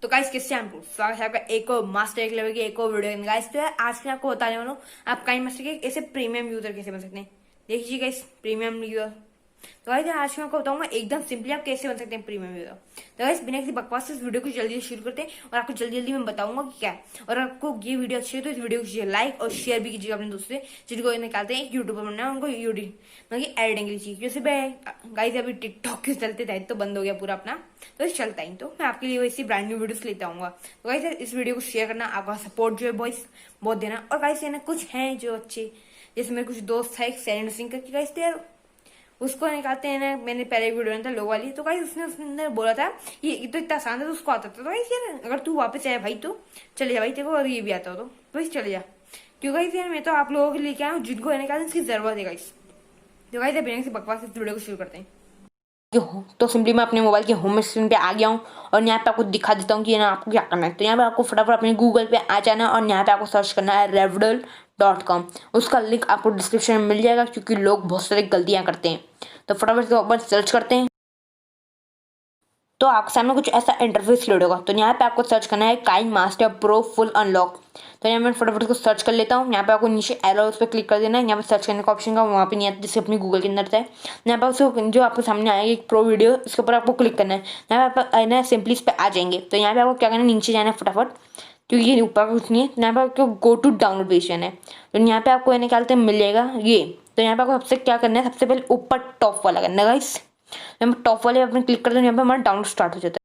तो गाइस किससे आपको स्वागत है आपका एक और मास्टर एक लेवल की एक और वीडियो गाइस। तो यार आज मैं आपको बताने वाला हूँ आप काइनमास्टर के ऐसे प्रीमियम यूजर कैसे बन सकते हैं। देखिए गाइस प्रीमियम यूजर। तो गाइस आज मैं आपको बताऊंगा एकदम सिंपली आप कैसे बन सकते हैं प्रीमियम यूजर। तो गाइस बिना किसी बकवास से इस वीडियो को जल्दी से शुरू करते हैं और आपको जल्दी जल्दी मैं बताऊंगा कि क्या है। और आपको ये वीडियो अच्छी है तो इस वीडियो को लाइक और शेयर भी कीजिएगा अपने दोस्तों से जिनको निकालते हैं एक यूट्यूबर बनना है उनको यूट्यूब मतलब एडिटिंग के लिए चाहिए। जैसे गाइस अभी टिकटॉक के चलते थे तो बंद हो गया पूरा अपना, तो चलता ही तो मैं आपके लिए वैसी ब्रांड न्यू वीडियोस लेता हूँ। तो गाइस इस वीडियो को शेयर करना, आपका सपोर्ट जो है बॉयस बहुत देना। और गाइस ये ना कुछ हैं जो अच्छे, जैसे मेरे कुछ दोस्त है एक सैलेंड सिंह करके गाइस यार उसको निकालते हैं ना। मैंने पहले वीडियो में था लोग वाली, तो गाइस उसने अंदर बोला था ये तो इतना आसान था तो उसको आता था। तो गाइस यार अगर तू वापस आया भाई तो चले जा भाई, तेरे को अगर ये भी आता हो तो गाइस चले जा, क्यों गाइस यार मैं तो आप लोगों के लिए क्या हूँ जिनको निकालने इसकी जरूरत है गाइस। तो गाइस बिना किसी बकवास इस वीडियो को शुरू करते हैं। तो सिंपली मैं अपने मोबाइल के होम स्क्रीन पे आ गया हूँ और यहाँ पे आपको दिखा देता हूँ कि ना आपको क्या करना है। तो यहाँ पे आपको फटाफट अपने गूगल पे आ जाना है और यहाँ पे आपको सर्च करना है revdol.com। उसका लिंक आपको डिस्क्रिप्शन में मिल जाएगा क्योंकि लोग बहुत सारी गलतियाँ करते हैं। तो फटाफट इसके ऊपर सर्च करते हैं तो आपके सामने कुछ ऐसा इंटरफेस लोड होगा। तो यहाँ पे आपको सर्च करना है काइनमास्टर प्रो फुल अनलॉक। तो यहाँ मैं फटाफट इसको सर्च कर लेता हूँ। यहाँ पे आपको नीचे एरो उस पर क्लिक कर देना है। यहाँ पे सर्च करने का ऑप्शन का वहाँ पे नहीं आता जैसे अपनी गूगल के अंदर है। यहाँ पे उसको जो आपके सामने आएगी एक प्रो वीडियो, इसके ऊपर आपको क्लिक करना है। यहाँ पे आप ना सिंपली इस पर आ जाएंगे। तो यहाँ पे आपको क्या करना है, नीचे जाना है फटाफट क्योंकि ये ऊपर कुछ नहीं है। यहाँ पे आपको गो टू डाउनलोड पेशन है। तो यहाँ पे आपको निकालते मिल जाएगा ये। तो यहाँ पे आपको सबसे क्या करना है, सबसे पहले ऊपर टॉप वाला करना है गाइस। यहाँ पे टॉप वाले अपने क्लिक करते हैं, यहाँ पे हमारा डाउनलोड स्टार्ट हो जाता है।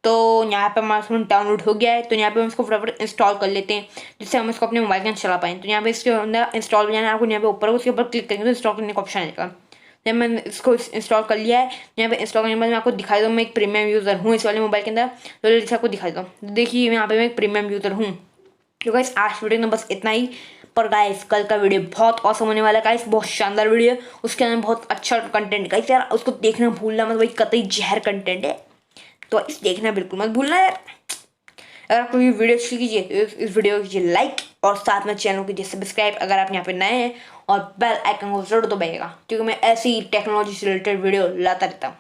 तो यहाँ पे हमारा फोन डाउनलोड हो गया है। तो यहाँ पे हम इसको फटाफट इंस्टॉल कर लेते हैं जिससे हम इसको अपने मोबाइल के अंदर चला पाएँ। तो यहाँ पे इसके अंदर इंस्टॉल हो जाना है आपको, यहाँ पे ऊपर उसके ऊपर क्लिक करेंगे तो इंस्टॉल करने का ऑप्शन आएगा। जब मैंने इसको इंस्टॉल कर लिया है, यहाँ पे इंस्टॉल करने के बाद मैं आपको दिखाई दूँ मैं एक प्रीमियम यूज़र हूँ इस वाले मोबाइल के अंदर। तो जल्दी से आपको दिखाई दूँ, देखिए यहाँ पे मैं एक प्रीमियम यूज़र हूँ। तो गाइस आज वीडियो में बस इतना ही। पर गाइस कल का वीडियो बहुत औसम होने वाला है गाइस, बहुत शानदार वीडियो है। उसके अंदर बहुत अच्छा कंटेंट गाइस, यार उसको देखना भूलना मत भाई, कतई जहर कंटेंट है। तो इस देखना बिल्कुल मत भूलना यार। अगर आपको ये वीडियो अच्छी कीजिए तो इस वीडियो को कीजिए लाइक और साथ में चैनल को कीजिए सब्सक्राइब अगर आप यहाँ पे नए हैं, और बेल आइकन को जरूर दबाइएगा क्योंकि मैं ऐसी टेक्नोलॉजी से रिलेटेड वीडियो लाता रहता हूँ।